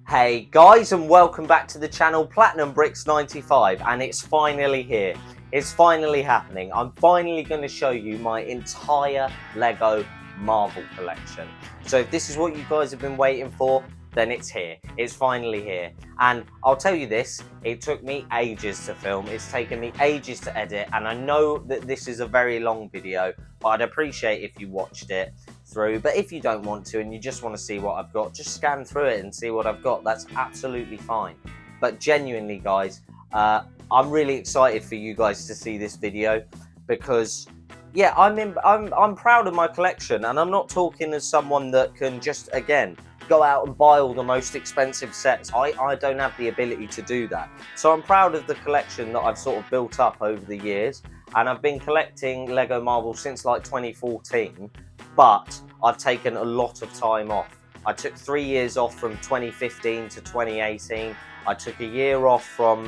Hey guys, and welcome back to the channel Platinum Bricks 95, and it's finally here. It's finally happening. I'm finally going to show you my entire Lego Marvel collection. So if this is what you guys have been waiting for, then it's here. It's finally here. And I'll tell you this, it took me ages to film. It's taken me ages to edit, and I know that this is a very long video, but I'd appreciate if you watched it through. But if you don't want to and you just want to see what I've got, just scan through it and see what I've got. That's absolutely fine. But genuinely, guys, I'm really excited for you guys to see this video because yeah, I'm proud of my collection, and I'm not talking as someone that can just again go out and buy all the most expensive sets. I don't have the ability to do that. So I'm proud of the collection that I've sort of built up over the years, and I've been collecting Lego Marvel since like 2014, but I've taken a lot of time off. I took 3 years off from 2015 to 2018. I took a year off from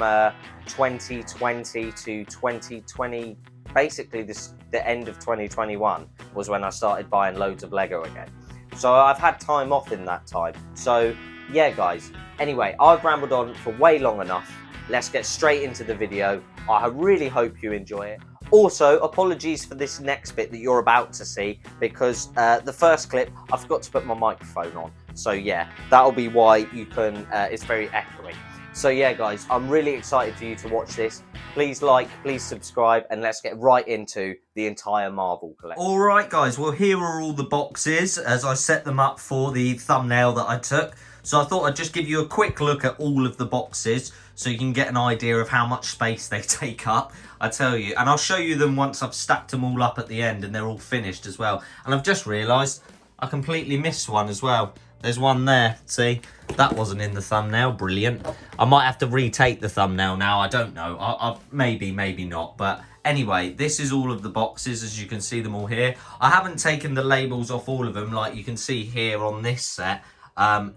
2020 to 2020. Basically, the end of 2021 was when I started buying loads of Lego again. So I've had time off in that time. So yeah, guys. Anyway, I've rambled on for way long enough. Let's get straight into the video. I really hope you enjoy it. Also, apologies for this next bit that you're about to see, because the first clip, I forgot to put my microphone on. So yeah, that'll be why you can, it's very echoey. So yeah, guys, I'm really excited for you to watch this. Please like, please subscribe, and let's get right into the entire Marvel collection. All right, guys, well, here are all the boxes as I set them up for the thumbnail that I took. So I thought I'd just give you a quick look at all of the boxes so you can get an idea of how much space they take up, I tell you. And I'll show you them once I've stacked them all up at the end and they're all finished as well. And I've just realised I completely missed one as well. There's one there, see? That wasn't in the thumbnail, brilliant. I might have to retake the thumbnail now, I don't know. Maybe not, but anyway, this is all of the boxes, as you can see them all here. I haven't taken the labels off all of them, like you can see here on this set.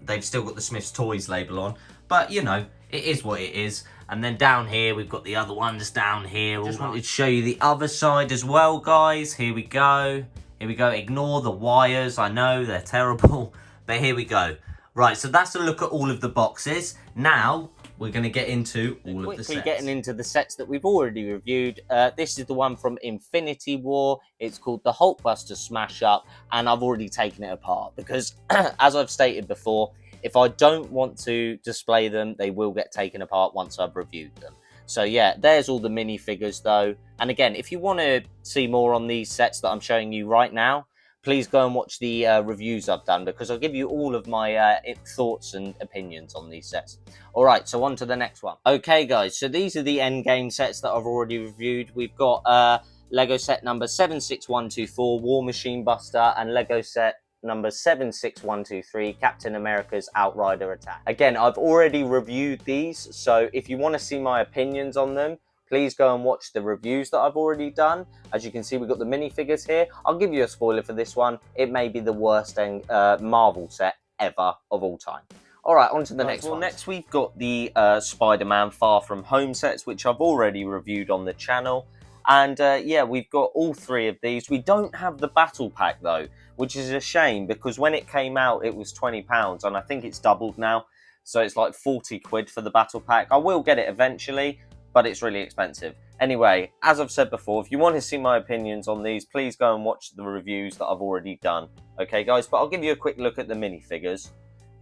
They've still got the Smith's Toys label on, but you know, it is what it is. And then down here, we've got the other ones down here. Just wanted to show you the other side as well, guys. Here we go. Here we go. Ignore the wires. I know, they're terrible. But here we go. Right, so that's a look at all of the boxes. Now, we're going to get into all of the sets. Getting into the sets that we've already reviewed. This is the one from Infinity War. It's called the Hulkbuster Smash Up, and I've already taken it apart because, as I've stated before, if I don't want to display them, they will get taken apart once I've reviewed them. So yeah, there's all the minifigures though. And again, if you want to see more on these sets that I'm showing you right now, please go and watch the reviews I've done, because I'll give you all of my thoughts and opinions on these sets. All right, so on to the next one. Okay, guys, so these are the endgame sets that I've already reviewed. We've got Lego set number 76124, War Machine Buster, and Lego set number 76123, Captain America's Outrider Attack. Again, I've already reviewed these, so if you want to see my opinions on them, please go and watch the reviews that I've already done. As you can see, we've got the minifigures here. I'll give you a spoiler for this one. It may be the worst Marvel set ever of all time. All right, on to the next one. Next, we've got the Spider-Man Far From Home sets, which I've already reviewed on the channel. And yeah, we've got all three of these. We don't have the battle pack, though, which is a shame, because when it came out, it was £20, and I think it's doubled now. So it's like 40 quid for the battle pack. I will get it eventually, but it's really expensive. Anyway, as I've said before, if you want to see my opinions on these, please go and watch the reviews that I've already done. Okay, guys, but I'll give you a quick look at the minifigures.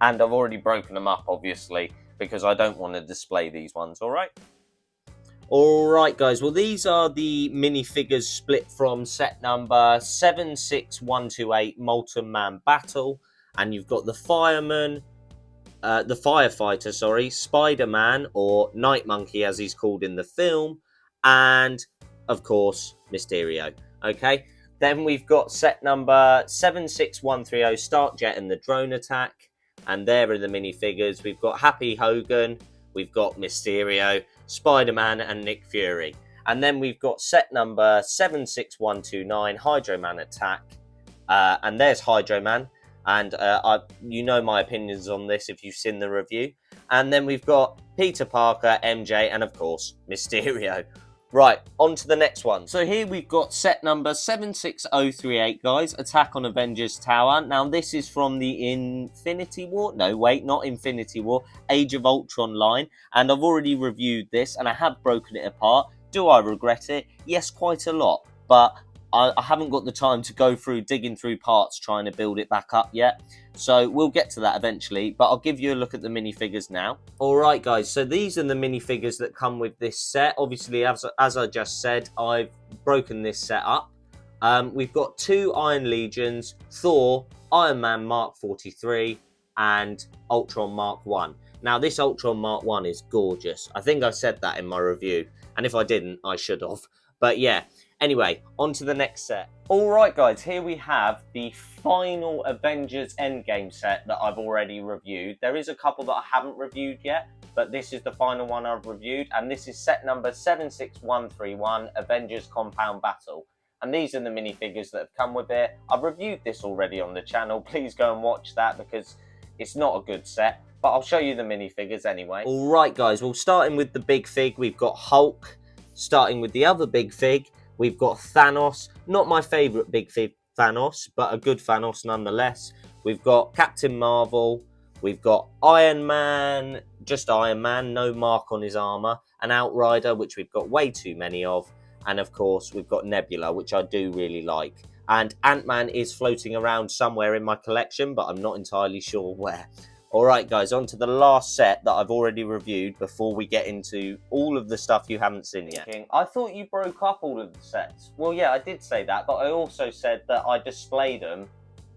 And I've already broken them up, obviously, because I don't want to display these ones, all right? All right, guys, well, these are the minifigures split from set number 76128, Molten Man Battle. And you've got the fireman, the firefighter, sorry, Spider-Man, or Night Monkey as he's called in the film, and of course Mysterio. Okay, then we've got set number 76130, Stark Jet and the Drone Attack, and there are the minifigures. We've got Happy Hogan, we've got Mysterio, Spider-Man, and Nick Fury. And then we've got set number 76129, Hydro Man Attack, and there's Hydro Man. And you know my opinions on this if you've seen the review. And then we've got Peter Parker, MJ, and of course Mysterio. Right, on to the next one. So here we've got set number 76038, guys. Attack on Avengers Tower. Now, this is from the Infinity War. No, wait, not Infinity War. Age of Ultron line. And I've already reviewed this, and I have broken it apart. Do I regret it? Yes, quite a lot. But I haven't got the time to go through digging through parts trying to build it back up yet. So we'll get to that eventually, but I'll give you a look at the minifigures now. Alright guys, so these are the minifigures that come with this set. Obviously, as I just said, I've broken this set up. We've got 2 Iron Legions, Thor, Iron Man Mark 43, and Ultron Mark 1. Now, this Ultron Mark 1 is gorgeous. I think I said that in my review, and if I didn't, I should have. But yeah, anyway, on to the next set. Alright guys, here we have the final Avengers Endgame set that I've already reviewed. There is a couple that I haven't reviewed yet, but this is the final one I've reviewed, and this is set number 76131, Avengers Compound Battle. And these are the minifigures that have come with it. I've reviewed this already on the channel. Please go and watch that because it's not a good set, but I'll show you the minifigures anyway. Alright guys, well, starting with the big fig, we've got Hulk. Starting with the other big fig, we've got Thanos. Not my favourite big fig Thanos, but a good Thanos nonetheless. We've got Captain Marvel. We've got Iron Man, just Iron Man, no mark on his armour. An Outrider, which we've got way too many of. And of course, we've got Nebula, which I do really like. And Ant-Man is floating around somewhere in my collection, but I'm not entirely sure where. Alright guys, on to the last set that I've already reviewed before we get into all of the stuff you haven't seen yet. I thought you broke up all of the sets. Well, yeah, I did say that, but I also said that I display them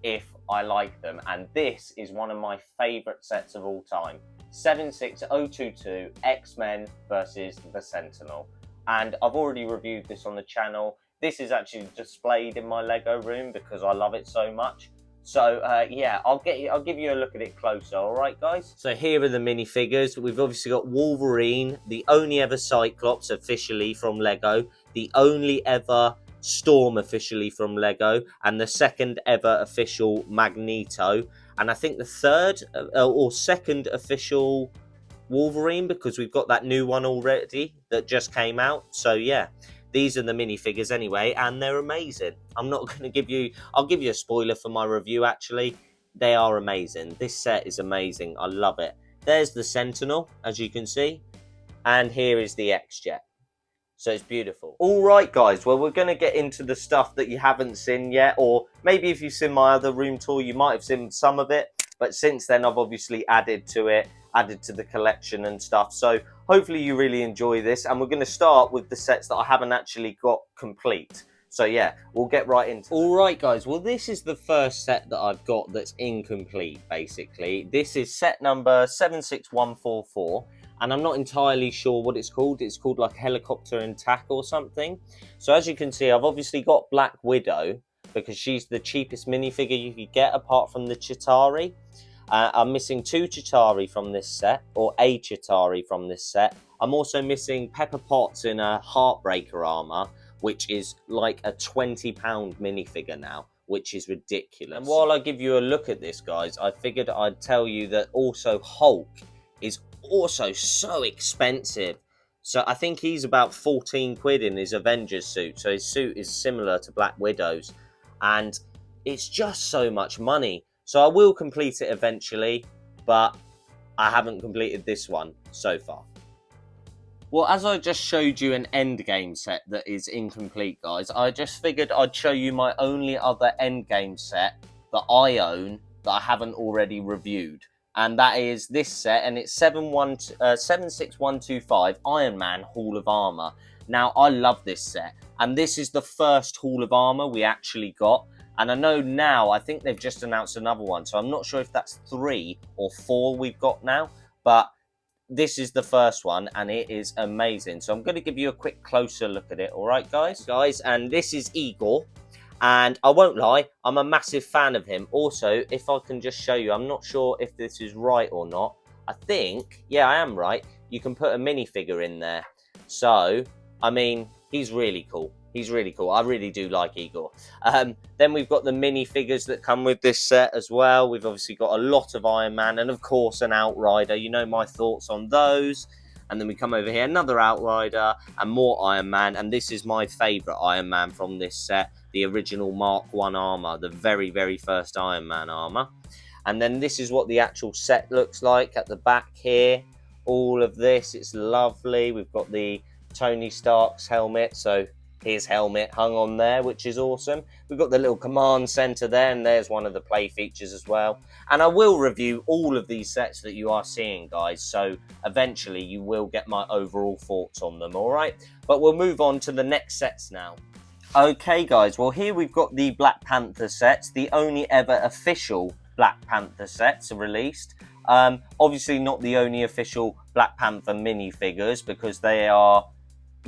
if I like them. And this is one of my favourite sets of all time. 76022 X-Men versus the Sentinel. And I've already reviewed this on the channel. This is actually displayed in my Lego room because I love it so much. So, yeah, I'll give you a look at it closer, alright, guys? So here are the minifigures. We've obviously got Wolverine, the only ever Cyclops officially from Lego, the only ever Storm officially from Lego, and the second ever official Magneto. And I think the third or second official Wolverine, because we've got that new one already that just came out. So, yeah. These are the minifigures anyway, and they're amazing. I'm not going to give you... I'll give you a spoiler for my review, actually. They are amazing. This set is amazing. I love it. There's the Sentinel, as you can see. And here is the X-Jet. So it's beautiful. Alright, guys. Well, we're going to get into the stuff that you haven't seen yet. Or maybe if you've seen my other room tour, you might have seen some of it. But since then, I've obviously added to it. Added to the collection and stuff. So hopefully you really enjoy this, and we're going to start with the sets that I haven't actually got complete. So yeah, we'll get right into it. Alright guys, well this is the first set that I've got that's incomplete basically. This is set number 76144, and I'm not entirely sure what it's called. It's called like Helicopter Attack or something. So as you can see, I've obviously got Black Widow because she's the cheapest minifigure you could get apart from the Chitauri. I'm missing 2 Chitauri from this set, or a Chitauri from this set. I'm also missing Pepper Potts in a Heartbreaker armour, which is like a £20 minifigure now, which is ridiculous. And while I give you a look at this, guys, I figured I'd tell you that also Hulk is also so expensive. So I think he's about 14 quid in his Avengers suit. So his suit is similar to Black Widow's. And it's just so much money. So I will complete it eventually, but I haven't completed this one so far. Well, as I just showed you an endgame set that is incomplete, guys, I just figured I'd show you my only other endgame set that I own that I haven't already reviewed. And that is this set, and it's 76125 Iron Man Hall of Armour. Now, I love this set, and this is the first Hall of Armour we actually got. And I know now, I think they've just announced another one. So I'm not sure if that's 3 or 4 we've got now. But this is the first one, and it is amazing. So I'm going to give you a quick closer look at it. All right, guys? And this is Igor. And I won't lie, I'm a massive fan of him. Also, if I can just show you, I'm not sure if this is right or not. I think, yeah, I am right. You can put a minifigure in there. So, I mean, he's really cool. He's really cool. I really do like Igor. Then we've got the minifigures that come with this set as well. We've obviously got a lot of Iron Man and, of course, an Outrider. You know my thoughts on those. And then we come over here, another Outrider, and more Iron Man. And this is my favourite Iron Man from this set, the original Mark 1 armour, the very, very first Iron Man armour. And then this is what the actual set looks like at the back here. All of this, it's lovely. We've got the Tony Stark's helmet, so his helmet hung on there, which is awesome. We've got the little command center there, and there's one of the play features as well. And I will review all of these sets that you are seeing, guys, so eventually you will get my overall thoughts on them, all right? But we'll move on to the next sets now. Okay, guys, well, here we've got the Black Panther sets, the only ever official Black Panther sets are released. Obviously not the only official Black Panther minifigures, because they are,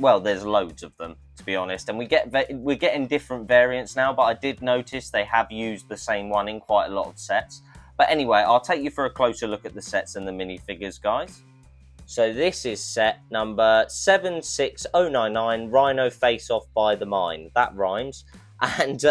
well, there's loads of them, to be honest, and we're getting different variants now, but I did notice they have used the same one in quite a lot of sets. But anyway, I'll take you for a closer look at the sets and the minifigures, guys. So this is set number 76099, Rhino Face Off by the Mine. That rhymes. And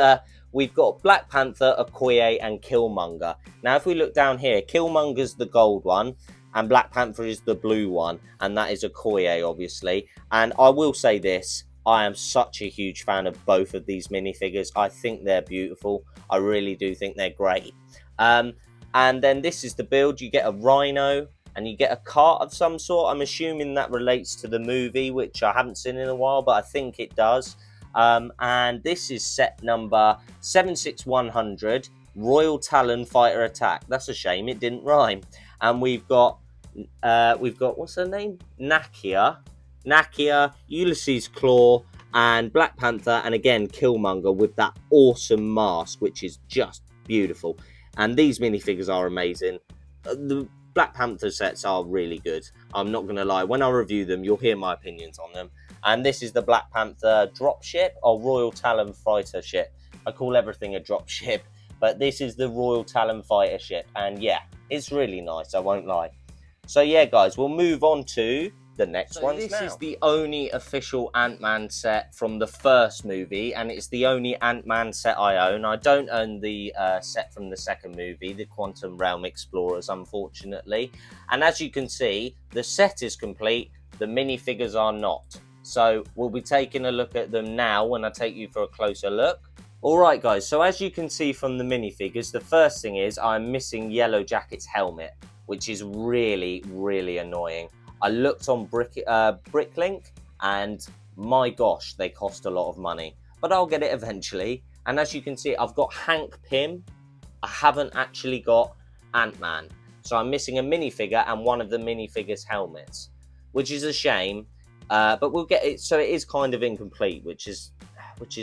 we've got Black Panther, Okoye, and Killmonger. Now, if we look down here, Killmonger's the gold one, and Black Panther is the blue one, and that is Okoye, obviously. And I will say this, I am such a huge fan of both of these minifigures. I think they're beautiful. I really do think they're great. And then this is the build. You get a Rhino, and you get a cart of some sort. I'm assuming that relates to the movie, which I haven't seen in a while, but I think it does. And this is set number 76100, Royal Talon Fighter Attack. That's a shame, it didn't rhyme. And we've got what's her name? Nakia, Ulysses Claw, and Black Panther, and again Killmonger with that awesome mask, which is just beautiful. And these minifigures are amazing. The Black Panther sets are really good. I'm not gonna lie. When I review them, you'll hear my opinions on them. And this is the Black Panther dropship, or Royal Talon fighter ship. I call everything a dropship, but this is the Royal Talon fighter ship. And yeah, it's really nice, I won't lie. So yeah, guys, we'll move on to the next one. This is the only official Ant-Man set from the first movie, and it's the only Ant-Man set I own. I don't own the set from the second movie, the Quantum Realm Explorers, unfortunately. And as you can see, the set is complete, the minifigures are not. So we'll be taking a look at them now when I take you for a closer look. Alright guys, so as you can see from the minifigures, the first thing is I'm missing Yellow Jacket's helmet, which is really, really annoying. I looked on Bricklink, and my gosh, they cost a lot of money. But I'll get it eventually. And as you can see, I've got Hank Pym. I haven't actually got Ant-Man. So I'm missing a minifigure and one of the minifigures' helmets, which is a shame. But we'll get it. So it is kind of incomplete, which is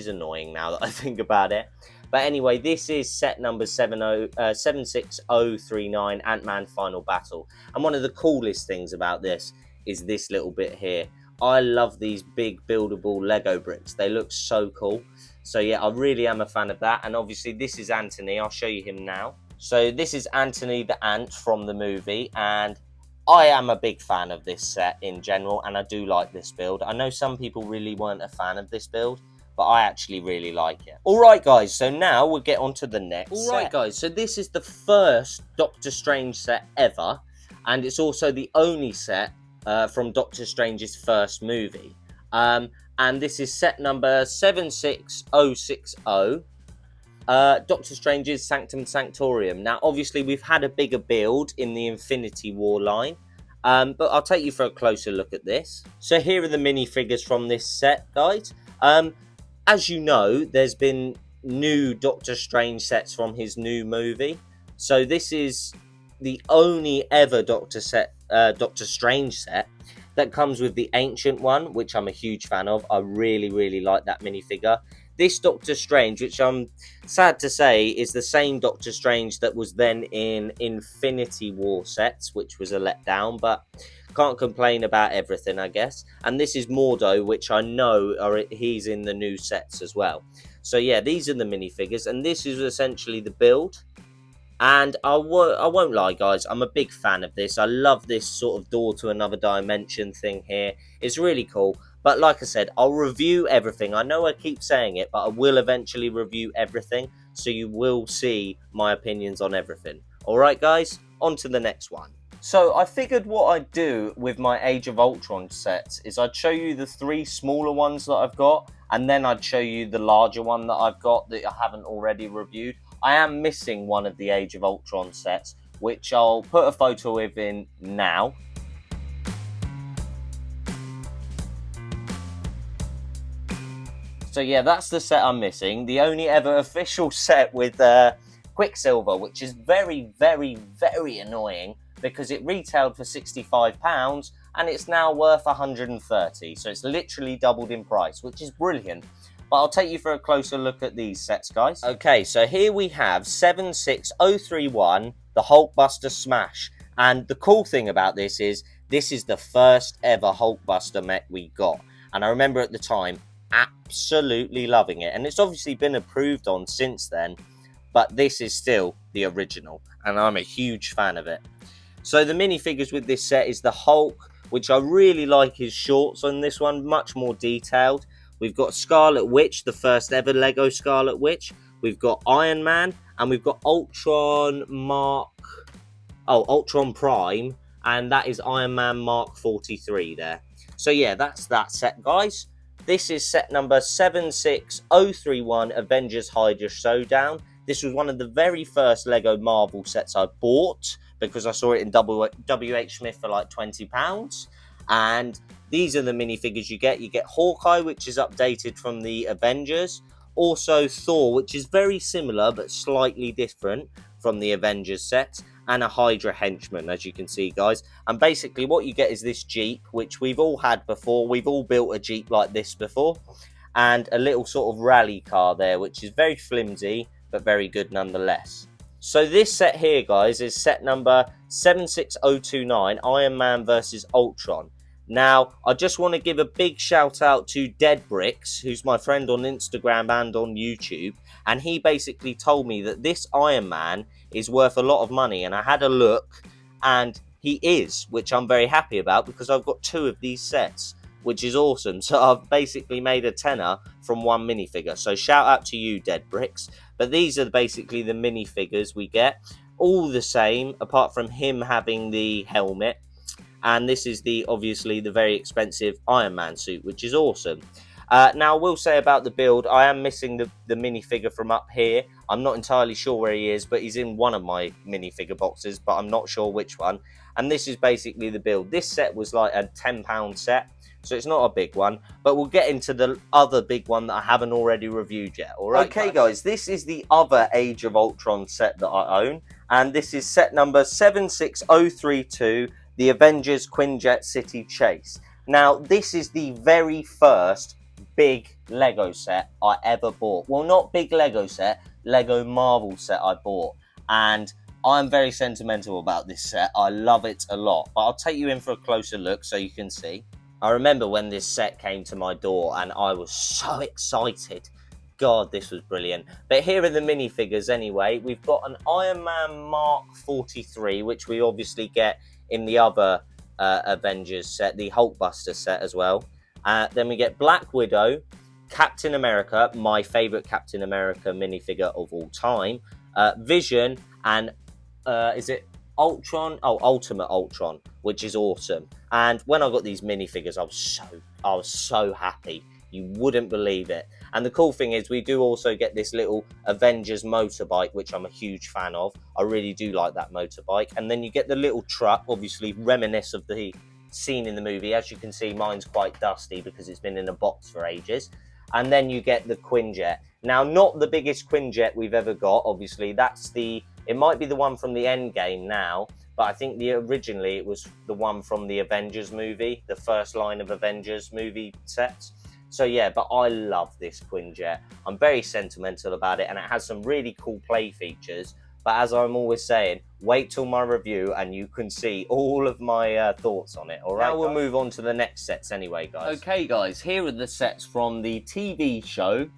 annoying now that I think about it. But anyway, this is set number 76039, Ant-Man Final Battle. And one of the coolest things about this is this little bit here. I love these big buildable Lego bricks. They look so cool. So yeah, I really am a fan of that. And obviously this is Anthony. I'll show you him now. So this is Anthony the Ant from the movie. And I am a big fan of this set in general. And I do like this build. I know some people really weren't a fan of this build, but I actually really like it. Alright guys, so now we'll get on to the next Alright guys, so this is the first Doctor Strange set ever, and it's also the only set from Doctor Strange's first movie. And this is set number 76060, Doctor Strange's Sanctum Sanctorium. Now obviously we've had a bigger build in the Infinity War line, but I'll take you for a closer look at this. So here are the minifigures from this set, guys. As you know, there's been new Doctor Strange sets from his new movie. So this is the only ever Doctor Strange set that comes with the ancient one, which I'm a huge fan of. I really, really like that minifigure. This Doctor Strange, which I'm sad to say is the same Doctor Strange that was then in Infinity War sets, which was a letdown, but can't complain about everything, I guess. And this is Mordo, which I know he's in the new sets as well. So yeah, these are the minifigures, and this is essentially the build. And I won't lie, guys, I'm a big fan of this. I love this sort of door to another dimension thing here. It's really cool. But like I said, I'll review everything. I know I keep saying it, but I will eventually review everything. So you will see my opinions on everything. Alright, guys, on to the next one. So I figured what I'd do with my Age of Ultron sets is I'd show you the 3 smaller ones that I've got, and then I'd show you the larger one that I've got that I haven't already reviewed. I am missing one of the Age of Ultron sets, which I'll put a photo of in now. So yeah, that's the set I'm missing. The only ever official set with Quicksilver, which is very, very, very annoying because it retailed for £65 and it's now worth 130. So it's literally doubled in price, which is brilliant. But I'll take you for a closer look at these sets, guys. Okay, so here we have 76031, the Hulkbuster Smash. And the cool thing about this is the first ever Hulkbuster mech we got. And I remember at the time, absolutely loving it, and it's obviously been improved on since then, but this is still the original and I'm a huge fan of it. So the minifigures with this set is the Hulk, which I really like his shorts on this one, much more detailed. We've got Scarlet Witch, the first ever Lego Scarlet Witch. We've got Iron Man, and we've got Ultron Prime, and that is Iron Man Mark 43 there. So yeah, that's that set, guys. This is set number 76031, Avengers Hydra Showdown. This was one of the very first Lego Marvel sets I bought because I saw it in WH Smith for like £20. And these are the minifigures you get. You get Hawkeye, which is updated from the Avengers. Also Thor, which is very similar but slightly different from the Avengers set. And a Hydra henchman, as you can see, guys. And basically what you get is this Jeep, which we've all had before. We've all built a Jeep like this before. And a little sort of rally car there, which is very flimsy, but very good nonetheless. So this set here, guys, is set number 76029, Iron Man versus Ultron. Now, I just want to give a big shout out to Dead Bricks, who's my friend on Instagram and on YouTube. And he basically told me that this Iron Man is worth a lot of money. And I had a look, and he is, which I'm very happy about because I've got 2 of these sets, which is awesome. So I've basically made a tenner from one minifigure. So shout out to you, Dead Bricks. But these are basically the minifigures we get. All the same, apart from him having the helmet. And this is obviously the very expensive Iron Man suit, which is awesome. Now, I will say about the build, I am missing the minifigure from up here. I'm not entirely sure where he is, but he's in one of my minifigure boxes, but I'm not sure which one. And this is basically the build. This set was like a £10 set, so it's not a big one. But we'll get into the other big one that I haven't already reviewed yet, all right? Okay, guys, this is the other Age of Ultron set that I own. And this is set number 76032, the Avengers Quinjet City Chase. Now, this is the very first big Lego set I ever bought. Well, not big Lego set, Lego Marvel set I bought. And I'm very sentimental about this set. I love it a lot. But I'll take you in for a closer look so you can see. I remember when this set came to my door and I was so excited. God, this was brilliant. But here are the minifigures anyway. We've got an Iron Man Mark 43, which we obviously get in the other Avengers set, the Hulkbuster set as well. Then we get Black Widow, Captain America, my favourite Captain America minifigure of all time, Vision, and is it Ultron? Oh, Ultimate Ultron, which is awesome. And when I got these minifigures, I was so happy. You wouldn't believe it. And the cool thing is we do also get this little Avengers motorbike, which I'm a huge fan of. I really do like that motorbike. And then you get the little truck, obviously reminisce of the scene in the movie. As you can see, mine's quite dusty because it's been in a box for ages. And then you get the Quinjet. Now, not the biggest Quinjet we've ever got, obviously. It might be the one from the Endgame now, but I think originally it was the one from the Avengers movie, the first line of Avengers movie sets. So yeah, but I love this Quinjet. I'm very sentimental about it, and it has some really cool play features. But as I'm always saying, wait till my review and you can see all of my thoughts on it, all right? Now we'll move on to the next sets anyway, guys. Okay, guys, here are the sets from the TV show,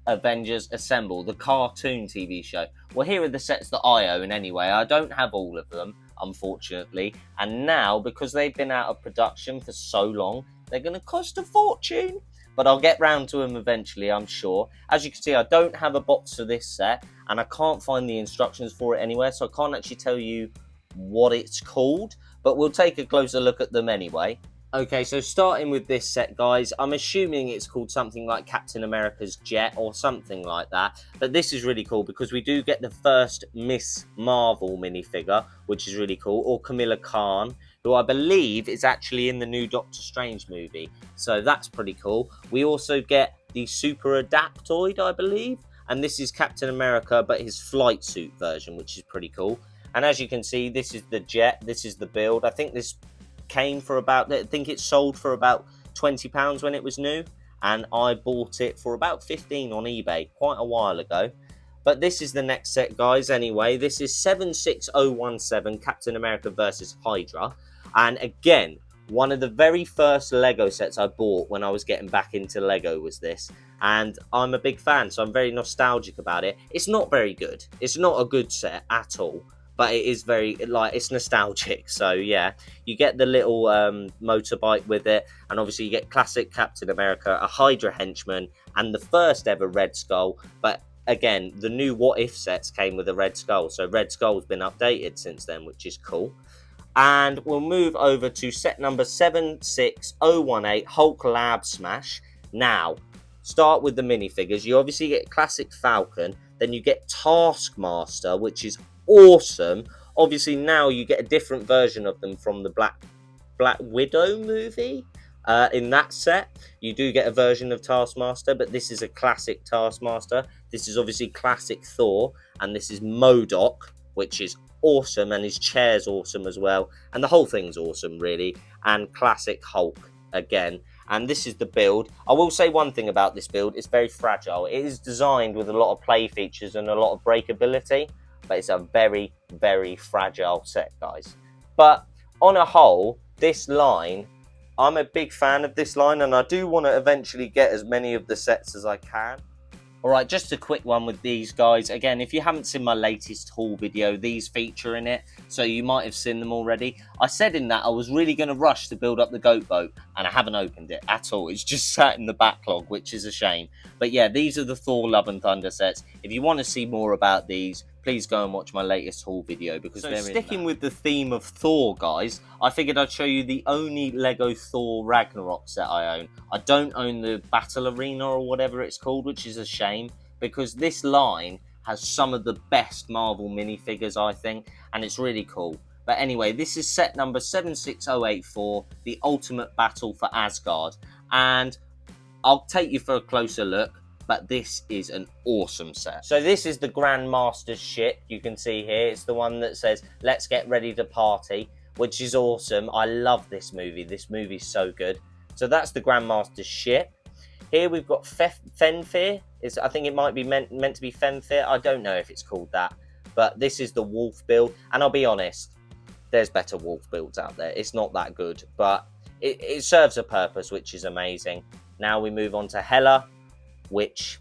Avengers Assemble, the cartoon TV show. Well, here are the sets that I own anyway. I don't have all of them, unfortunately. And now, because they've been out of production for so long, they're going to cost a fortune. But I'll get round to them eventually, I'm sure. As you can see, I don't have a box for this set, and I can't find the instructions for it anywhere, so I can't actually tell you what it's called, but we'll take a closer look at them anyway. Okay, so starting with this set, guys, I'm assuming it's called something like Captain America's Jet or something like that. But this is really cool because we do get the first Miss Marvel minifigure, which is really cool, or Kamala Khan, who I believe is actually in the new Doctor Strange movie. So that's pretty cool. We also get the Super Adaptoid, I believe, and this is Captain America, but his flight suit version, which is pretty cool. And as you can see, this is the jet, this is the build. I think this came for about, I think it sold for about £20 when it was new, and I bought it for about 15 on eBay quite a while ago. But this is the next set, guys. Anyway, this is 76017 Captain America versus Hydra, and again, one of the very first Lego sets I bought when I was getting back into Lego was this, and I'm a big fan, so I'm very nostalgic about it. It's not very good, it's not a good set at all, but it is very, like, it's nostalgic. So yeah, you get the little motorbike with it, and obviously you get classic Captain America, a Hydra henchman, and the first ever Red Skull. But again, the new What If sets came with a Red Skull, so Red Skull's been updated since then, which is cool. And we'll move over to set number 76018, Hulk Lab Smash. Now, start with the minifigures. You obviously get classic Falcon, then you get Taskmaster, which is awesome. Obviously now you get a different version of them from the Black Widow movie. In that set you do get a version of Taskmaster, but this is a classic Taskmaster. This is obviously classic Thor, and this is MODOK, which is awesome, and his chair's awesome as well, and the whole thing's awesome really. And classic Hulk again. And this is the build. I will say one thing about this build: it's very fragile. It is designed with a lot of play features and a lot of breakability, but it's a very, very fragile set, guys. But on a whole, this line, I'm a big fan of this line, and I do want to eventually get as many of the sets as I can. Alright, just a quick one with these, guys. Again, if you haven't seen my latest haul video, these feature in it, so you might have seen them already. I said in that I was really going to rush to build up the goat boat, and I haven't opened it at all. It's just sat in the backlog, which is a shame. But yeah, these are the Thor Love and Thunder sets. If you want to see more about these, please go and watch my latest haul video, because so sticking with the theme of Thor, guys, I figured I'd show you the only Lego Thor Ragnarok set I own. I don't own the Battle Arena or whatever it's called, which is a shame, because this line has some of the best Marvel minifigures, I think, and it's really cool. But anyway, this is set number 76084, the Ultimate Battle for Asgard, and I'll take you for a closer look. But this is an awesome set. So this is the Grandmaster's ship, you can see here. It's the one that says, "Let's get ready to party," which is awesome. I love this movie. This movie's so good. So that's the Grandmaster's ship. Here we've got Fenfyr. I think it might be meant to be Fenfyr. I don't know if it's called that. But this is the wolf build. And I'll be honest, there's better wolf builds out there. It's not that good, but it serves a purpose, which is amazing. Now we move on to Hela, which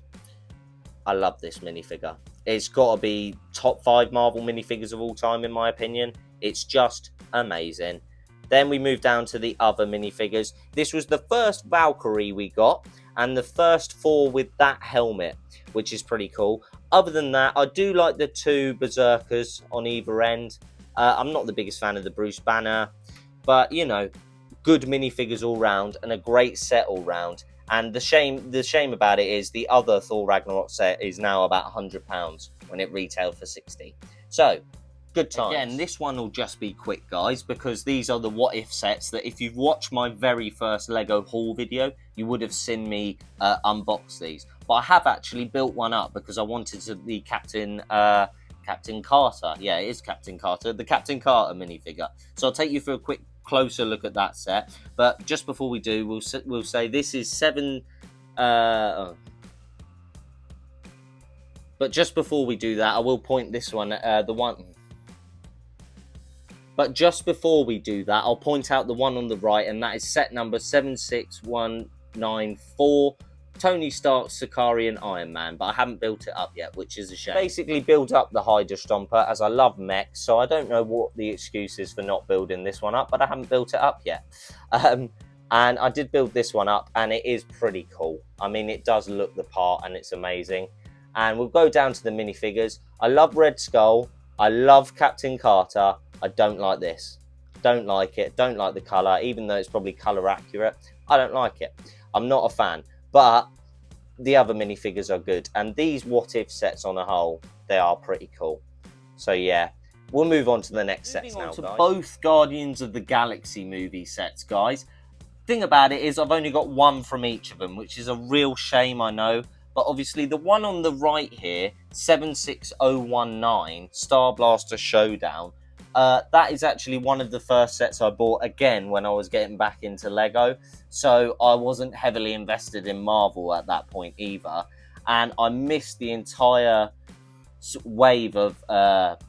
I love this minifigure. It's got to be top 5 Marvel minifigures of all time, in my opinion. It's just amazing. Then we move down to the other minifigures. This was the first Valkyrie we got, and the first 4 with that helmet, which is pretty cool. Other than that, I do like the 2 Berserkers on either end. I'm not the biggest fan of the Bruce Banner, but you know, good minifigures all round, and a great set all round. And the shame about it is the other Thor Ragnarok set is now about £100 when it retailed for 60. So, good times. Again, this one will just be quick, guys, because these are the What If sets that if you've watched my very first Lego haul video, you would have seen me unbox these. But I have actually built one up because I wanted to be Captain Carter. Yeah, it is Captain Carter, the Captain Carter minifigure. So I'll take you for a quick closer look at that set, but just before we do, we'll say this is But just before we do that, I will point this one, But just before we do that, I'll point out the one on the right, and that is set number 76194. Tony Stark, Sakari and Iron Man, but I haven't built it up yet, which is a shame. Basically build up the Hydra Stomper, as I love mechs, so I don't know what the excuse is for not building this one up, but I haven't built it up yet. And I did build this one up, and it is pretty cool. I mean, it does look the part, and it's amazing. And we'll go down to the minifigures. I love Red Skull. I love Captain Carter. I don't like this. Don't like it. Don't like the colour, even though it's probably colour accurate. I don't like it. I'm not a fan. But the other minifigures are good. And these What If sets on a whole, they are pretty cool. So yeah, we'll move on to the next sets now, guys. Both Guardians of the Galaxy movie sets, guys. Thing about it is I've only got one from each of them, which is a real shame, I know. But obviously the one on the right here, 76019 Star Blaster Showdown, that is actually one of the first sets I bought again when I was getting back into Lego. So I wasn't heavily invested in Marvel at that point either. And I missed the entire wave of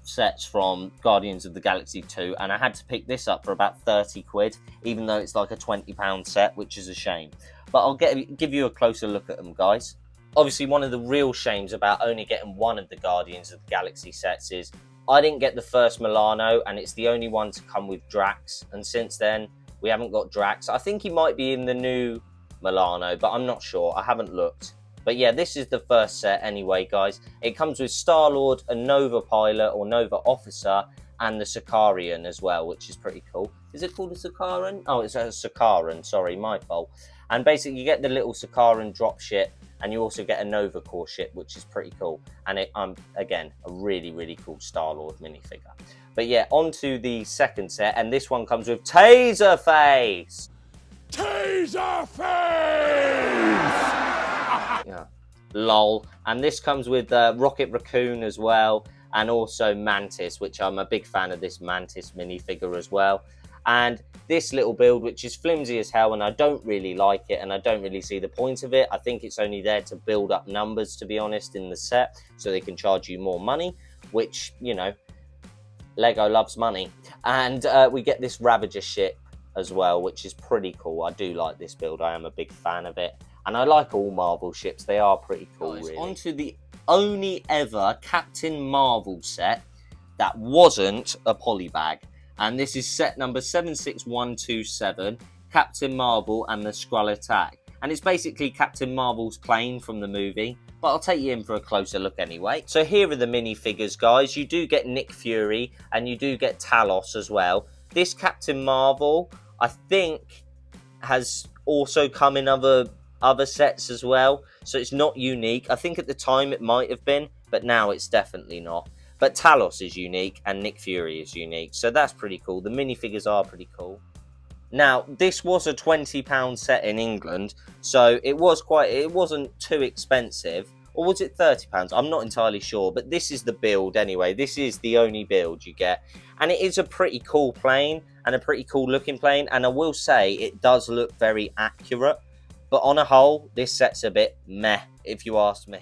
sets from Guardians of the Galaxy 2, and I had to pick this up for about 30 quid, even though it's like a £20 set, which is a shame. But I'll give you a closer look at them, guys. Obviously, one of the real shames about only getting one of the Guardians of the Galaxy sets is I didn't get the first Milano, and it's the only one to come with Drax, and since then, we haven't got Drax. I think he might be in the new Milano, but I'm not sure. I haven't looked. But yeah, this is the first set anyway, guys. It comes with Star-Lord, a Nova pilot or Nova officer, and the Sicarian as well, which is pretty cool. Is it called a Sicarian? Oh, it's a Sicarian. Sorry, my fault. And basically, you get the little Sicarian dropship, and you also get a Nova Corps ship, which is pretty cool. And again, a really, really cool Star-Lord minifigure. But yeah, on to the second set, and this one comes with Taserface! Taserface! Yeah, lol. And this comes with Rocket Raccoon as well, and also Mantis, which I'm a big fan of this Mantis minifigure as well. And this little build, which is flimsy as hell, and I don't really like it, and I don't really see the point of it. I think it's only there to build up numbers, to be honest, in the set, so they can charge you more money, which, you know, Lego loves money. And we get this Ravager ship as well, which is pretty cool. I do like this build. I am a big fan of it. And I like all Marvel ships. They are pretty cool, really. On to the only ever Captain Marvel set that wasn't a polybag. And this is set number 76127, Captain Marvel and the Skrull Attack. And it's basically Captain Marvel's plane from the movie. But I'll take you in for a closer look anyway. So here are the minifigures, guys. You do get Nick Fury and you do get Talos as well. This Captain Marvel, I think, has also come in other sets as well, so it's not unique. I think at the time it might have been, but now it's definitely not. But Talos is unique and Nick Fury is unique, so that's pretty cool. The minifigures are pretty cool. Now, this was a £20 set in England, so it wasn't too expensive. Or was it £30? I'm not entirely sure, but this is the build anyway. This is the only build you get. And it is a pretty cool plane and a pretty cool looking plane, and I will say it does look very accurate. But on a whole, this set's a bit meh, if you ask me.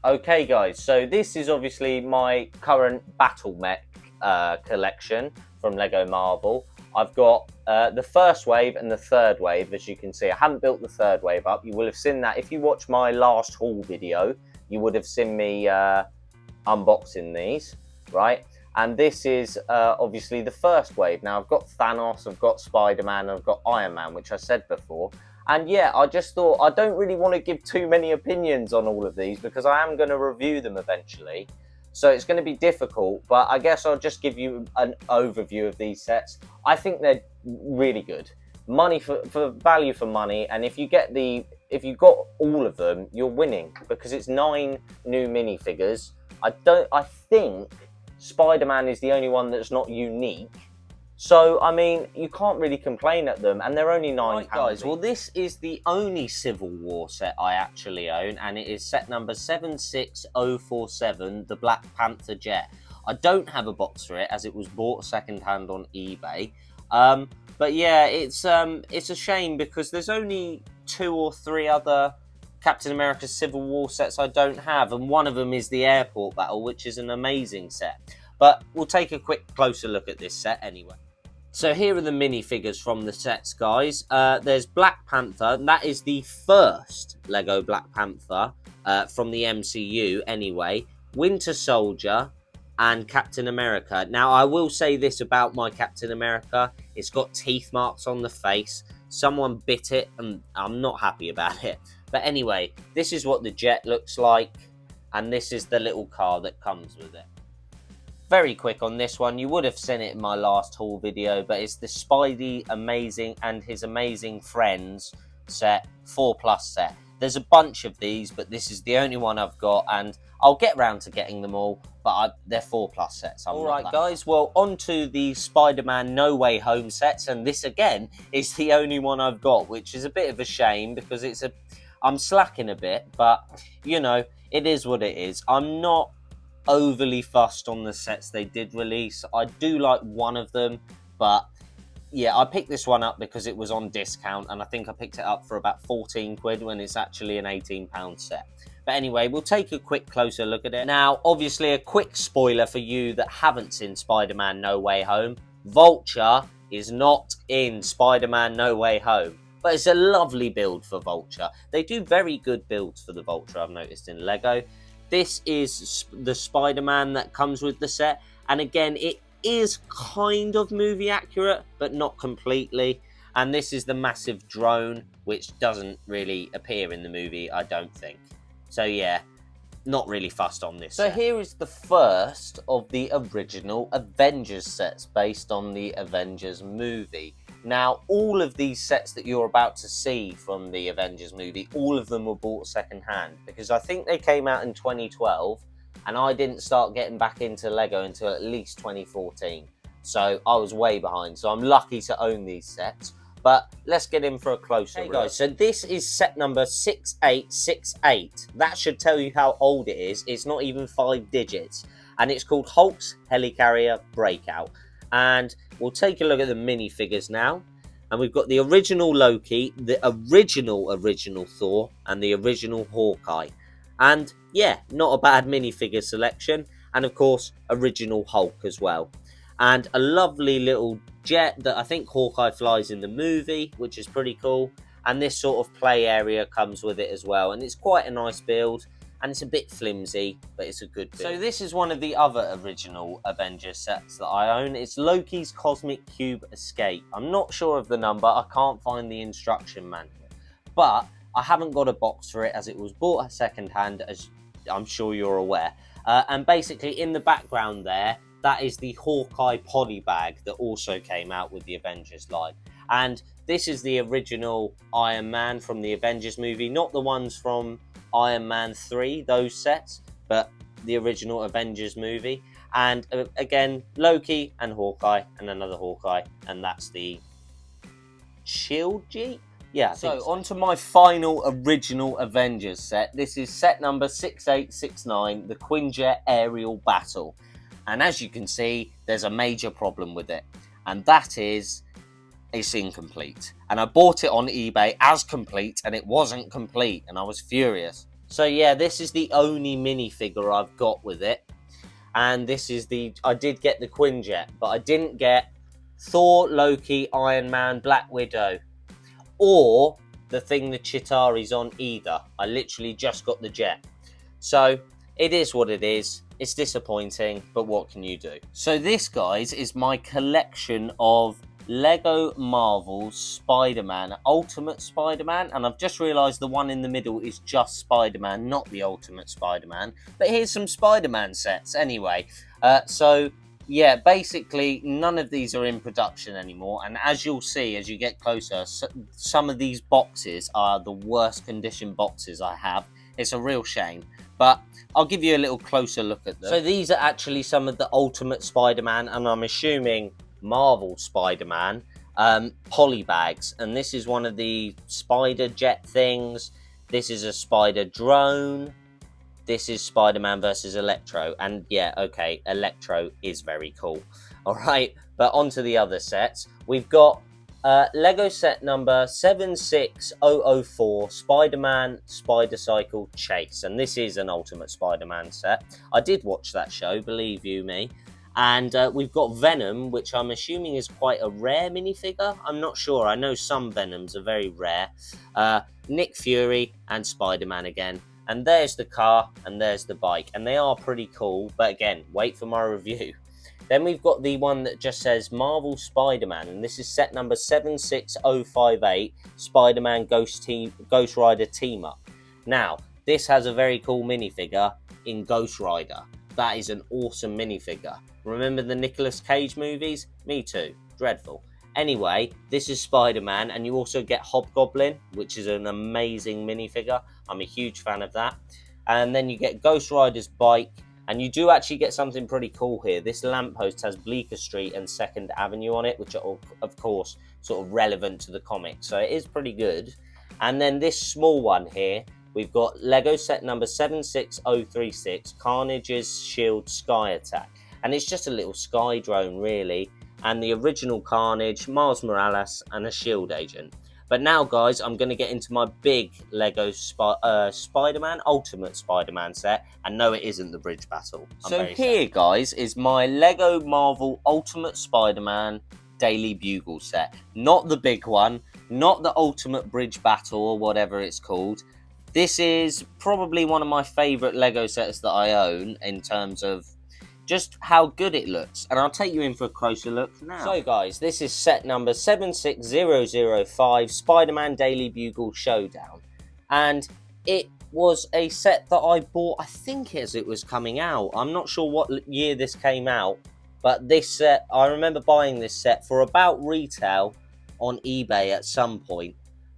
Okay, guys, so this is obviously my current Battle Mech collection from Lego Marvel. I've got the first wave and the third wave, as you can see. I haven't built the third wave up. You will have seen that. If you watch my last haul video, you would have seen me unboxing these, right? And this is obviously the first wave. Now, I've got Thanos, I've got Spider-Man, and I've got Iron Man, which I said before. And yeah, I just thought I don't really want to give too many opinions on all of these because I am going to review them eventually. So it's going to be difficult, but I guess I'll just give you an overview of these sets. I think they're really good. Money for value for money, and if you got all of them, you're winning because it's 9 new minifigures. I think Spider-Man is the only one that's not unique. So, I mean, you can't really complain at them, and they're only £9. Right, guys, well, this is the only Civil War set I actually own, and it is set number 76047, the Black Panther jet. I don't have a box for it, as it was bought second-hand on eBay. But yeah, it's a shame, because there's only 2 or 3 other Captain America Civil War sets I don't have, and one of them is the airport battle, which is an amazing set. But we'll take a quick closer look at this set anyway. So here are the minifigures from the sets, guys. There's Black Panther, and that is the first Lego Black Panther from the MCU anyway. Winter Soldier and Captain America. Now, I will say this about my Captain America. It's got teeth marks on the face. Someone bit it, and I'm not happy about it. But anyway, this is what the jet looks like, and this is the little car that comes with it. very quick on this one. You would have seen it in my last haul video, but it's the Spidey Amazing and His Amazing Friends set, 4+ set. There's a bunch of these, but this is the only one I've got, and I'll get round to getting them all, but they're 4+ sets. Alright guys, well, on to the Spider-Man No Way Home sets, and this again is the only one I've got, which is a bit of a shame because I'm slacking a bit, but you know, it is what it is. I'm not overly fussed on the sets they did release. I do like one of them, but yeah, I picked this one up because it was on discount, and I think I picked it up for about 14 quid when it's actually an £18 set. But anyway, we'll take a quick closer look at it. Now, obviously, a quick spoiler for you that haven't seen Spider-Man No Way Home. Vulture is not in Spider-Man No Way Home, but it's a lovely build for Vulture. They do very good builds for the Vulture, I've noticed in LEGO. This is the Spider-Man that comes with the set, and again, it is kind of movie accurate, but not completely. And this is the massive drone, which doesn't really appear in the movie, I don't think. So yeah, not really fussed on this. So here is the first of the original Avengers sets based on the Avengers movie. Now, all of these sets that you're about to see from the Avengers movie, all of them were bought second-hand, because I think they came out in 2012, and I didn't start getting back into LEGO until at least 2014. So I was way behind. So I'm lucky to own these sets. But let's get in for a closer look. Hey guys, so this is set number 6868. That should tell you how old it is. It's not even 5 digits. And it's called Hulk's Helicarrier Breakout. And we'll take a look at the minifigures now. And we've got the original Loki, the original Thor, and the original Hawkeye. And yeah, not a bad minifigure selection. And of course, original Hulk as well. And a lovely little jet that I think Hawkeye flies in the movie, which is pretty cool. And this sort of play area comes with it as well. And it's quite a nice build. And it's a bit flimsy, but it's a good build. So this is one of the other original Avengers sets that I own. It's Loki's Cosmic Cube Escape. I'm not sure of the number. I can't find the instruction manual. But I haven't got a box for it as it was bought second hand, as I'm sure you're aware. And basically in the background there, that is the Hawkeye poly bag that also came out with the Avengers line. And this is the original Iron Man from the Avengers movie, not the ones from Iron Man 3, those sets, but the original Avengers movie. And again, Loki and Hawkeye and another Hawkeye, and that's the Shield Jeep? Yeah, so on to my final original Avengers set. This is set number 6869, the Quinjet Aerial Battle. And as you can see, there's a major problem with it. And that is, it's incomplete. And I bought it on eBay as complete, and it wasn't complete. And I was furious. So yeah, this is the only minifigure I've got with it. And this is I did get the Quinjet, but I didn't get Thor, Loki, Iron Man, Black Widow, or the thing the Chitauri's on either. I literally just got the jet. So it is what it is. It's disappointing, but what can you do? So this, guys, is my collection of LEGO Marvel Spider-Man, Ultimate Spider-Man, and I've just realised the one in the middle is just Spider-Man, not the Ultimate Spider-Man. But here's some Spider-Man sets anyway. So yeah, basically none of these are in production anymore, and as you'll see as you get closer, some of these boxes are the worst condition boxes I have. It's a real shame, but I'll give you a little closer look at them. So these are actually some of the Ultimate Spider-Man, and I'm assuming Marvel Spider-Man poly bags. And this is one of the spider jet things. This is a spider drone. This is Spider-Man versus Electro. And yeah, okay, Electro is very cool. All right, but on to the other sets. We've got Lego set number 76004, Spider-Man Spider Cycle Chase. And this is an Ultimate Spider-Man set. I did watch that show, believe you me. And we've got Venom, which I'm assuming is quite a rare minifigure. I'm not sure. I know some Venoms are very rare. Nick Fury and Spider-Man again. And there's the car and there's the bike. And they are pretty cool. But again, wait for my review. Then we've got the one that just says Marvel Spider-Man, and this is set number 76058, Spider-Man Ghost Rider Team Up. Now, this has a very cool minifigure in Ghost Rider, that is an awesome minifigure. Remember the Nicolas Cage movies? Me too. Dreadful. Anyway, this is Spider-Man, and you also get Hobgoblin, which is an amazing minifigure. I'm a huge fan of that. And then you get Ghost Rider's bike, and you do actually get something pretty cool here. This lamppost has Bleecker Street and 2nd Avenue on it, which are, of course, sort of relevant to the comics. So it is pretty good. And then this small one here, we've got Lego set number 76036, Carnage's Shield Sky Attack. And it's just a little sky drone, really. And the original Carnage, Miles Morales, and a Shield agent. But now, guys, I'm going to get into my big Lego Spider-Man, Ultimate Spider-Man set. And no, it isn't the bridge battle. So here, guys, is my Lego Marvel Ultimate Spider-Man Daily Bugle set. Not the big one, not the Ultimate Bridge Battle or whatever it's called. This is probably one of my favourite Lego sets that I own in terms of just how good it looks, and I'll take you in for a closer look now. So guys, this is set number 76005, Spider-Man Daily Bugle Showdown, and it was a set that I bought, I think, as it was coming out. I'm not sure what year this came out, but this set, I remember buying this set for about retail on eBay at some point.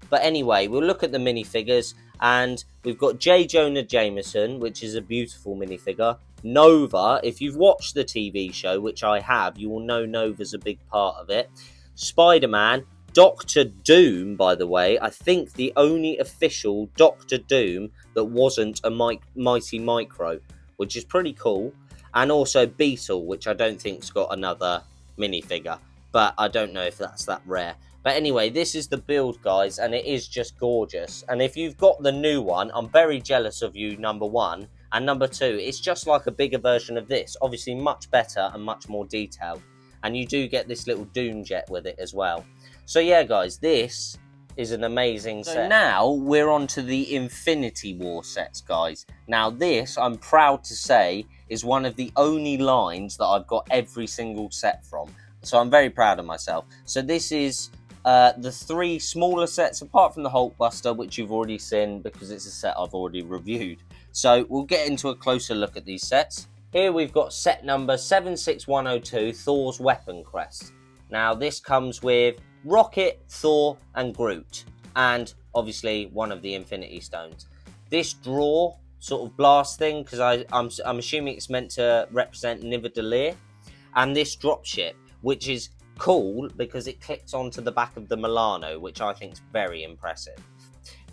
But anyway, we'll look at the minifigures, and we've got J. Jonah Jameson, which is a beautiful minifigure. Nova, if you've watched the TV show, which I have, you will know Nova's a big part of it. Spider-Man, Doctor Doom, by the way, I think the only official Doctor Doom that wasn't a Mighty Micro, which is pretty cool. And also Beetle, which I don't think's got another minifigure, but I don't know if that's that rare. But anyway, this is the build, guys, and it is just gorgeous. And if you've got the new one, I'm very jealous of you, number one. And number two, it's just like a bigger version of this. Obviously, much better and much more detailed. And you do get this little Doom jet with it as well. So yeah, guys, this is an amazing set. So now, we're on to the Infinity War sets, guys. Now this, I'm proud to say, is one of the only lines that I've got every single set from. So I'm very proud of myself. So this is the 3 smaller sets, apart from the Hulkbuster, which you've already seen because it's a set I've already reviewed. So we'll get into a closer look at these sets. Here we've got set number 76102, Thor's Weapon Crest. Now this comes with Rocket, Thor and Groot, and obviously one of the Infinity Stones. This draw sort of blast thing, because I'm assuming it's meant to represent Nidavellir, and this dropship, which is cool because it clicks onto the back of the Milano, which I think is very impressive.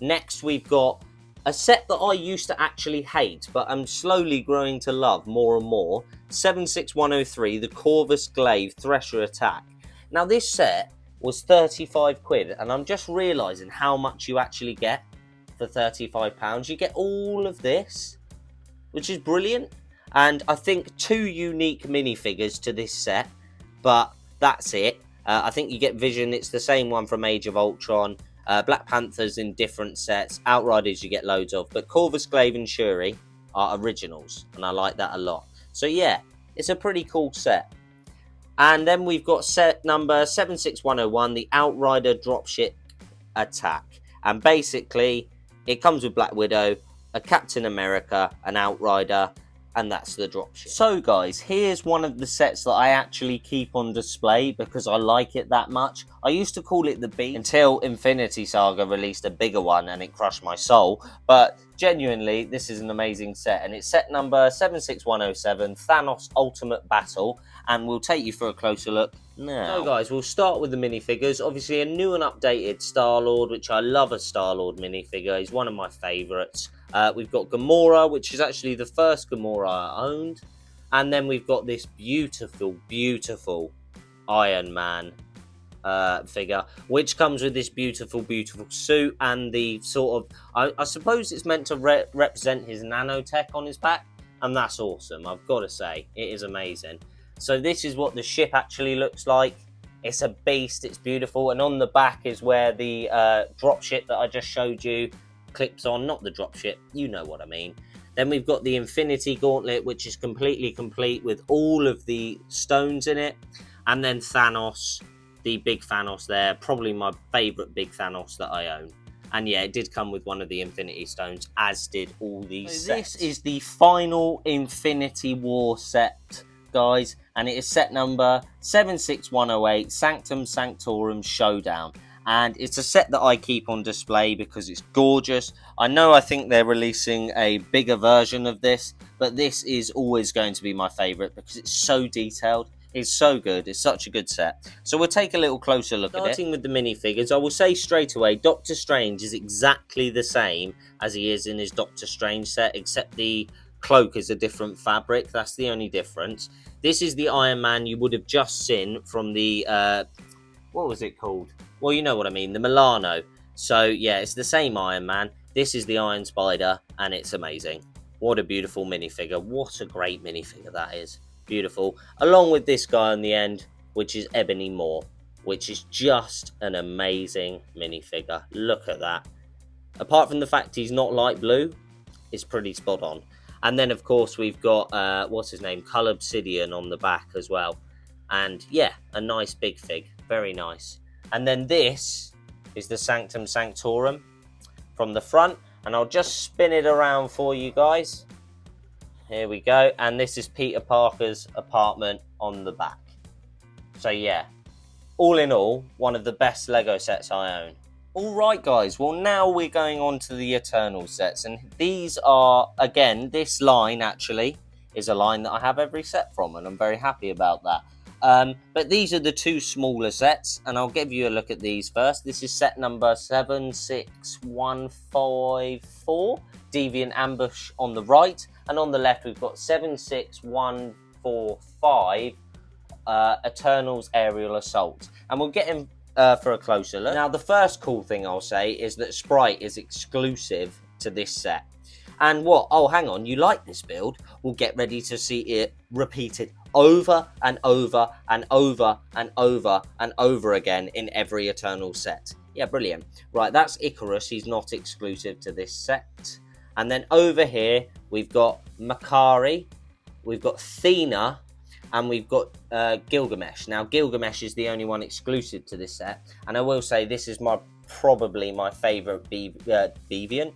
Next we've got a set that I used to actually hate, but I'm slowly growing to love more and more. 76103, the Corvus Glaive Thresher Attack. Now this set was 35 quid, and I'm just realising how much you actually get for £35. You get all of this, which is brilliant. And I think 2 unique minifigures to this set, but that's it. I think you get Vision, it's the same one from Age of Ultron. Black Panthers in different sets. Outriders you get loads of, but Corvus Glaive and Shuri are originals, and I like that a lot. So yeah, it's a pretty cool set. And then we've got set number 76101, the Outrider Dropship Attack. And basically, it comes with Black Widow, a Captain America, an Outrider, and that's the dropship. So guys, here's one of the sets that I actually keep on display because I like it that much. I used to call it the Beast until Infinity Saga released a bigger one and it crushed my soul. But genuinely, this is an amazing set, and it's set number 76107, Thanos Ultimate Battle, and we'll take you for a closer look now. So guys, we'll start with the minifigures. Obviously a new and updated Star-Lord, which I love a Star-Lord minifigure. He's one of my favourites. We've got Gamora, which is actually the first Gamora I owned. And then we've got this beautiful, beautiful Iron Man figure, which comes with this beautiful, beautiful suit and the sort of, I suppose it's meant to represent his nanotech on his back. And that's awesome, I've got to say. It is amazing. So this is what the ship actually looks like. It's a beast, it's beautiful. And on the back is where the dropship that I just showed you clips on, not the dropship, you know what I mean. Then we've got the Infinity Gauntlet, which is completely complete with all of the stones in it. And then Thanos, the big Thanos there, probably my favourite big Thanos that I own. And yeah, it did come with one of the Infinity Stones, as did all these sets. This is the final Infinity War set, guys, and it is set number 76108, Sanctum Sanctorum Showdown. And it's a set that I keep on display because it's gorgeous. I think they're releasing a bigger version of this, but this is always going to be my favourite because it's so detailed. It's so good. It's such a good set. So we'll take a little closer look at it. Starting with the minifigures, I will say straight away, Doctor Strange is exactly the same as he is in his Doctor Strange set, except the cloak is a different fabric. That's the only difference. This is the Iron Man you would have just seen from the, what was it called? Well, you know what I mean, the Milano. So yeah, it's the same Iron Man. This is the Iron Spider, and it's amazing. What a beautiful minifigure. What a great minifigure that is. Beautiful. Along with this guy on the end, which is Ebony Maw, which is just an amazing minifigure. Look at that. Apart from the fact he's not light blue, it's pretty spot on. And then, of course, we've got, what's his name? Cull Obsidian on the back as well. And yeah, a nice big fig. Very nice. And then this is the Sanctum Sanctorum from the front. And I'll just spin it around for you guys. Here we go. And this is Peter Parker's apartment on the back. So yeah, all in all, one of the best Lego sets I own. Alright guys, well now we're going on to the Eternal sets. And these are, again, this line actually is a line that I have every set from. And I'm very happy about that. But these are the two smaller sets, and I'll give you a look at these first. This is set number 76154, Deviant Ambush on the right, and on the left we've got 76145, Eternals Aerial Assault. And we'll get in for a closer look. Now, the first cool thing I'll say is that Sprite is exclusive to this set. And what? Oh, hang on, you like this build? Well, get ready to see it repeated over and over and over and over and over again in every Eternal set. Yeah, brilliant. Right, that's Icarus. He's not exclusive to this set. And then over here, we've got Makari, we've got Thena, and we've got Gilgamesh. Now, Gilgamesh is the only one exclusive to this set. And I will say this is probably my favourite Deviant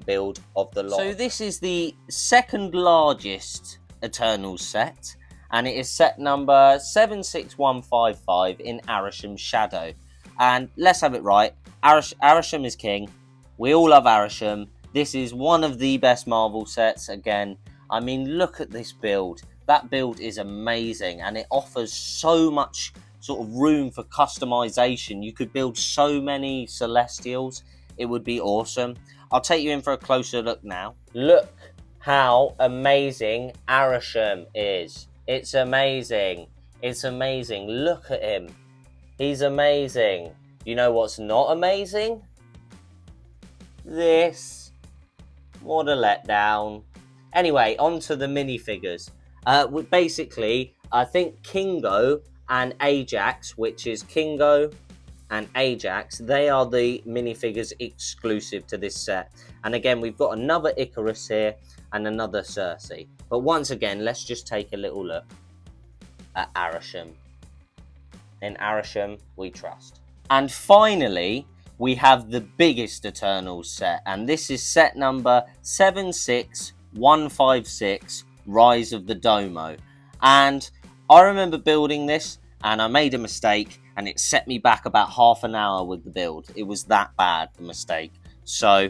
build of the lot. So this is the second largest Eternals set, and it is set number 76155 in Arisham's Shadow. And let's have it right, Arisham is king. We all love Arisham. This is one of the best Marvel sets. Again, I mean, look at this build. That build is amazing, and it offers so much sort of room for customization. You could build so many Celestials. It would be awesome. I'll take you in for a closer look now. Look how amazing Arisham is. It's amazing. It's amazing. Look at him. He's amazing. You know what's not amazing? This. What a letdown. Anyway, on to the minifigures. Basically, I think Kingo and Ajax, which is Kingo and Ajax, they are the minifigures exclusive to this set. And again, we've got another Icarus here and another Cersei. But once again, let's just take a little look at Arisham. In Arisham, we trust. And finally, we have the biggest Eternals set. And this is set number 76156, Rise of the Domo. And I remember building this, and I made a mistake, and it set me back about half an hour with the build. It was that bad, the mistake. So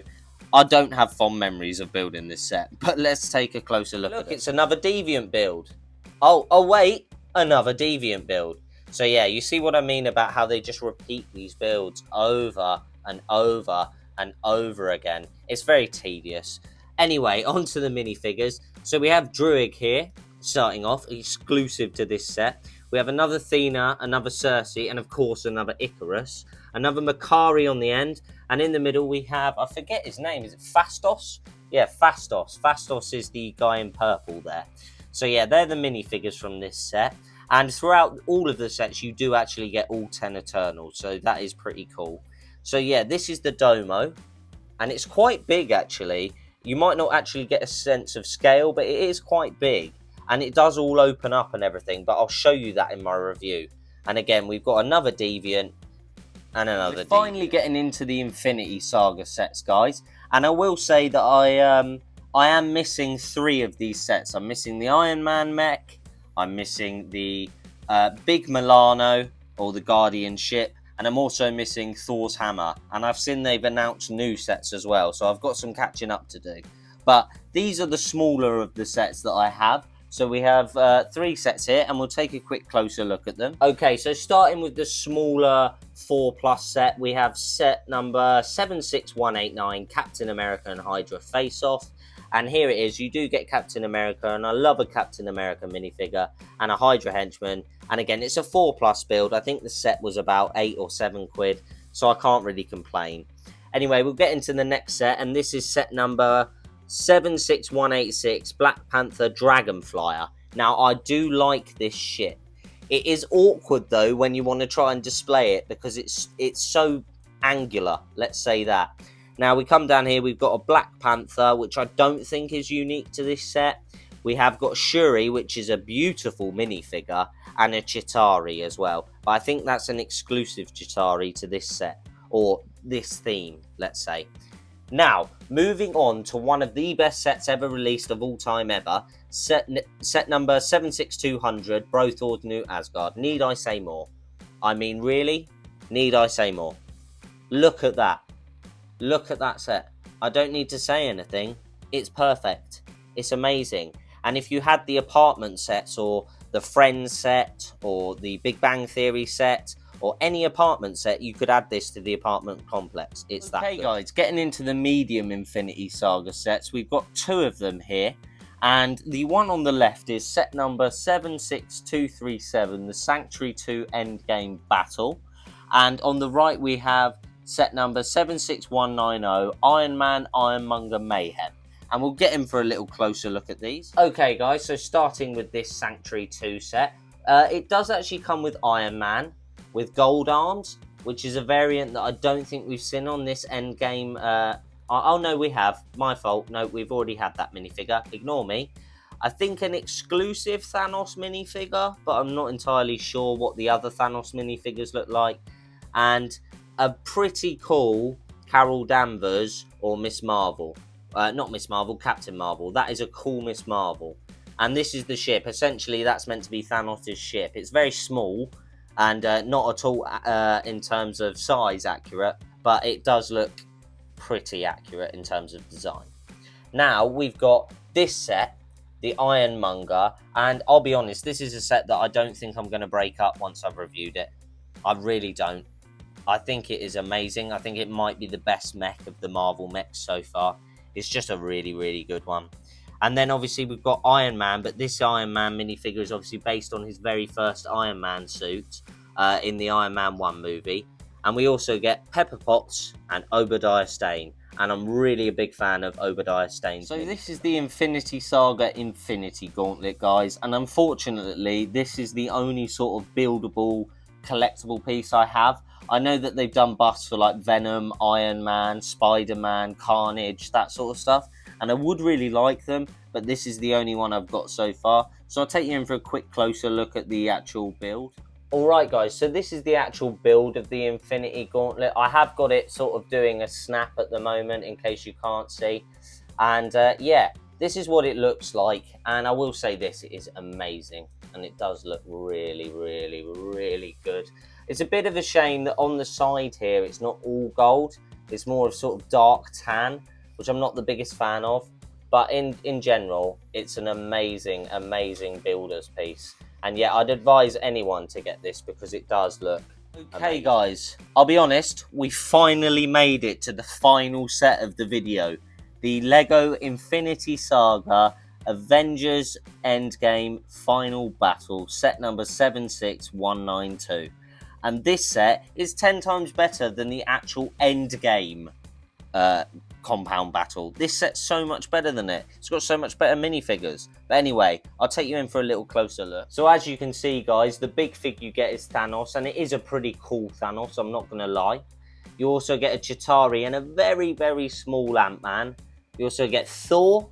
I don't have fond memories of building this set, but let's take a closer look at it. It's another Deviant build. Oh wait, another Deviant build. So yeah, you see what I mean about how they just repeat these builds over and over and over again. It's very tedious. Anyway, on to the minifigures. So we have Druig here, starting off, exclusive to this set. We have another Thena, another Cersei, and of course another Icarus. Another Makari on the end. And in the middle we have, I forget his name, is it Phastos? Yeah, Phastos. Phastos is the guy in purple there. So yeah, they're the minifigures from this set. And throughout all of the sets, you do actually get all 10 Eternals. So that is pretty cool. So yeah, this is the Domo. And it's quite big actually. You might not actually get a sense of scale, but it is quite big. And it does all open up and everything, but I'll show you that in my review. And again, we've got another Deviant. and another. We're finally getting into the Infinity Saga sets, guys, and I will say that I am missing 3 of these sets. I'm missing the Iron Man mech, I'm missing the Big Milano or the Guardian ship, and I'm also missing Thor's hammer. And I've seen they've announced new sets as well, so I've got some catching up to do. But these are the smaller of the sets that I have. So we have 3 sets here, and we'll take a quick closer look at them. Okay, so starting with the smaller 4+ set, we have set number 76189, Captain America and Hydra Face Off. And here it is. You do get Captain America, and I love a Captain America minifigure, and a Hydra henchman. And again, it's a 4+ build. I think the set was about 8 or 7 quid, so I can't really complain. Anyway, we'll get into the next set, and this is set number 76186, Black Panther Dragonflyer. Now, I do like this ship. It is awkward, though, when you want to try and display it, because it's so angular, let's say that. Now, we come down here, we've got a Black Panther, which I don't think is unique to this set. We have got Shuri, which is a beautiful minifigure, and a Chitauri as well. But I think that's an exclusive Chitauri to this set, or this theme, let's say. Now, moving on to one of the best sets ever released of all time ever, set number 76200, Brothor's New Asgard. Need I say more? I mean, really? Need I say more? Look at that. Look at that set. I don't need to say anything. It's perfect. It's amazing. And if you had the apartment sets, or the Friends set, or the Big Bang Theory set, or any apartment set, you could add this to the apartment complex. It's that good. Okay, guys, getting into the medium Infinity Saga sets, we've got 2 of them here. And the one on the left is set number 76237, the Sanctuary 2 Endgame Battle. And on the right, we have set number 76190, Iron Man Ironmonger Mayhem. And we'll get in for a little closer look at these. Okay, guys, so starting with this Sanctuary 2 set, it does actually come with Iron Man with gold arms, which is a variant that I don't think we've seen on this Endgame. Oh, no, we have. My fault. No, we've already had that minifigure. Ignore me. I think an exclusive Thanos minifigure, but I'm not entirely sure what the other Thanos minifigures look like. And a pretty cool Carol Danvers or Miss Marvel. Not Miss Marvel, Captain Marvel. That is a cool Miss Marvel. And this is the ship. Essentially, that's meant to be Thanos' ship. It's very small and not at all in terms of size accurate, but it does look pretty accurate in terms of design. Now, we've got this set, the Ironmonger, and I'll be honest, this is a set that I don't think I'm going to break up once I've reviewed it. I really don't. I think it is amazing. I think it might be the best mech of the Marvel mechs so far. It's just a really, really good one. And then obviously we've got Iron Man, but this Iron Man minifigure is obviously based on his very first Iron Man suit in the Iron Man 1 movie. And we also get Pepper Potts and Obadiah Stane. And I'm really a big fan of Obadiah Stane. So this is the Infinity Saga Infinity Gauntlet, guys. And unfortunately, this is the only sort of buildable, collectible piece I have. I know that they've done busts for like Venom, Iron Man, Spider-Man, Carnage, that sort of stuff. And I would really like them, but this is the only one I've got so far. So I'll take you in for a quick closer look at the actual build. Alright guys, so this is the actual build of the Infinity Gauntlet. I have got it sort of doing a snap at the moment in case you can't see. And yeah, this is what it looks like. And I will say this, it is amazing. And it does look really, really, really good. It's a bit of a shame that on the side here, it's not all gold. It's more of sort of dark tan, which I'm not the biggest fan of. But in general, it's an amazing, amazing builder's piece. And yeah, I'd advise anyone to get this because it does look okay, guys. I'll be honest, we finally made it to the final set of the video. The LEGO Infinity Saga Avengers Endgame Final Battle, set number 76192. And this set is 10 times better than the actual Endgame compound battle. This set's so much better than it. It's got so much better minifigures. But anyway, I'll take you in for a little closer look. So as you can see, guys, the big fig you get is Thanos, and it is a pretty cool Thanos, I'm not going to lie. You also get a Chitauri and a very, very small Ant-Man. You also get Thor.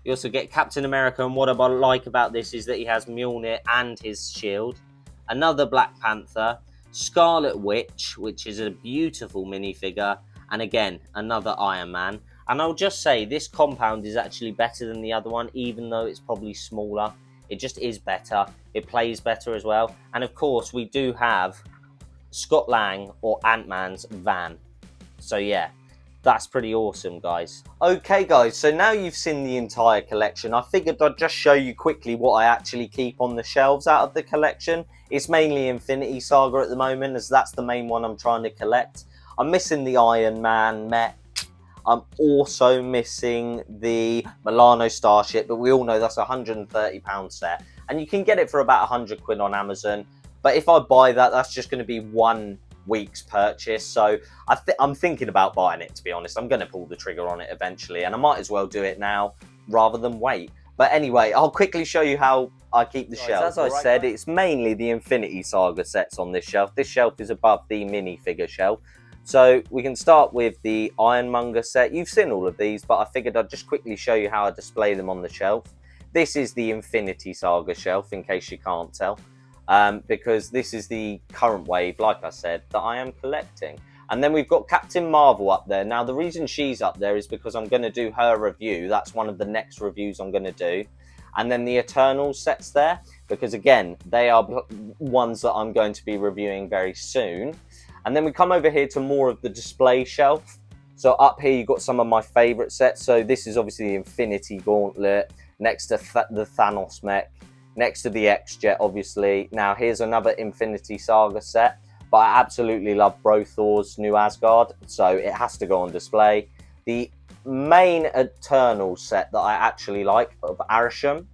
You also get Captain America, and what I like about this is that he has Mjolnir and his shield. Another Black Panther. Scarlet Witch, which is a beautiful minifigure, and again, another Iron Man. And I'll just say, this compound is actually better than the other one, even though it's probably smaller. It just is better. It plays better as well. And of course, we do have Scott Lang, or Ant-Man's van. So yeah, that's pretty awesome, guys. Okay, guys, so now you've seen the entire collection, I figured I'd just show you quickly what I actually keep on the shelves out of the collection. It's mainly Infinity Saga at the moment, as that's the main one I'm trying to collect. I'm missing the Iron Man mech. I'm also missing the Milano Starship, but we all know that's a £130 set. And you can get it for about 100 quid on Amazon. But if I buy that, that's just going to be 1 week's purchase. So I'm thinking about buying it, to be honest. I'm going to pull the trigger on it eventually. And I might as well do it now rather than wait. But anyway, I'll quickly show you how I keep the shelf. As I said, it's mainly the Infinity Saga sets on this shelf. This shelf is above the minifigure shelf. So we can start with the Ironmonger set. You've seen all of these, but I figured I'd just quickly show you how I display them on the shelf. This is the Infinity Saga shelf, in case you can't tell, because this is the current wave, like I said, that I am collecting. And then we've got Captain Marvel up there. Now, the reason she's up there is because I'm going to do her review. That's one of the next reviews I'm going to do. And then the Eternals set's there, because again, they are ones that I'm going to be reviewing very soon. And then we come over here to more of the display shelf. So up here, you've got some of my favourite sets. So this is obviously the Infinity Gauntlet, next to the Thanos mech, next to the X-Jet, obviously. Now, here's another Infinity Saga set. But I absolutely love Thor's New Asgard, so it has to go on display. The main Eternal set that I actually like, of Arishem.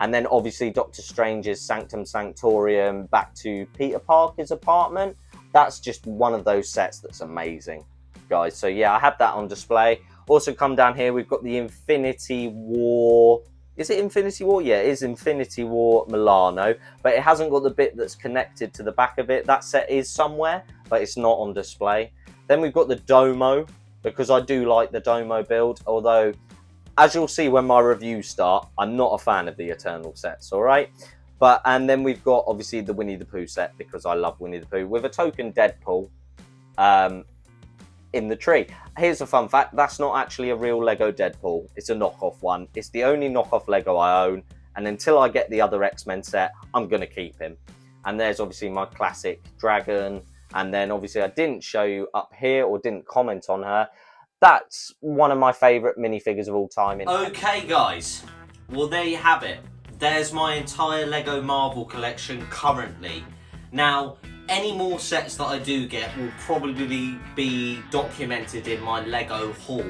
And then obviously Doctor Strange's Sanctum Sanctorium back to Peter Parker's apartment. That's just one of those sets that's amazing, guys. So yeah, I have that on display. Also come down here, we've got the Infinity War. Is it Infinity War? Yeah, it is Infinity War Milano, but it hasn't got the bit that's connected to the back of it. That set is somewhere, but it's not on display. Then we've got the Domo, because I do like the Domo build, although, as you'll see when my reviews start, I'm not a fan of the Eternal sets, all right? And then we've got, obviously, the Winnie the Pooh set, because I love Winnie the Pooh, with a token Deadpool in the tree. Here's a fun fact, that's not actually a real Lego Deadpool. It's a knockoff one. It's the only knockoff Lego I own, and until I get the other X-Men set, I'm going to keep him. And there's obviously my classic dragon, and then obviously I didn't show you up here, or didn't comment on her. That's one of my favourite minifigures of all time. Okay, guys. Well, there you have it. There's my entire Lego Marvel collection currently. Now, any more sets that I do get will probably be documented in my Lego haul.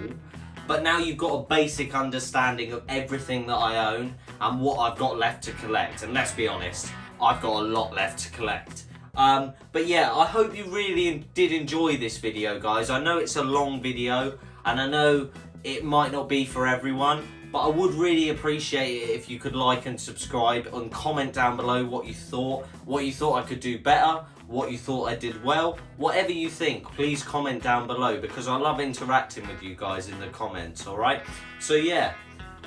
But now you've got a basic understanding of everything that I own and what I've got left to collect. And let's be honest, I've got a lot left to collect. But yeah, I hope you really did enjoy this video, guys. I know it's a long video, and I know it might not be for everyone, but I would really appreciate it if you could like and subscribe and comment down below what you thought I could do better, what you thought I did well. Whatever you think, please comment down below, because I love interacting with you guys in the comments, alright? So yeah,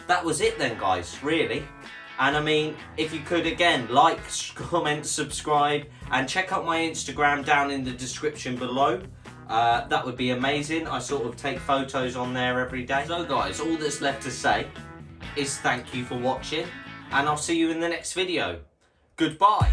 that was it then, guys, really. And I mean, if you could, again, like, comment, subscribe, and check out my Instagram down in the description below. That would be amazing. I sort of take photos on there every day. So guys, all that's left to say is thank you for watching, and I'll see you in the next video. Goodbye.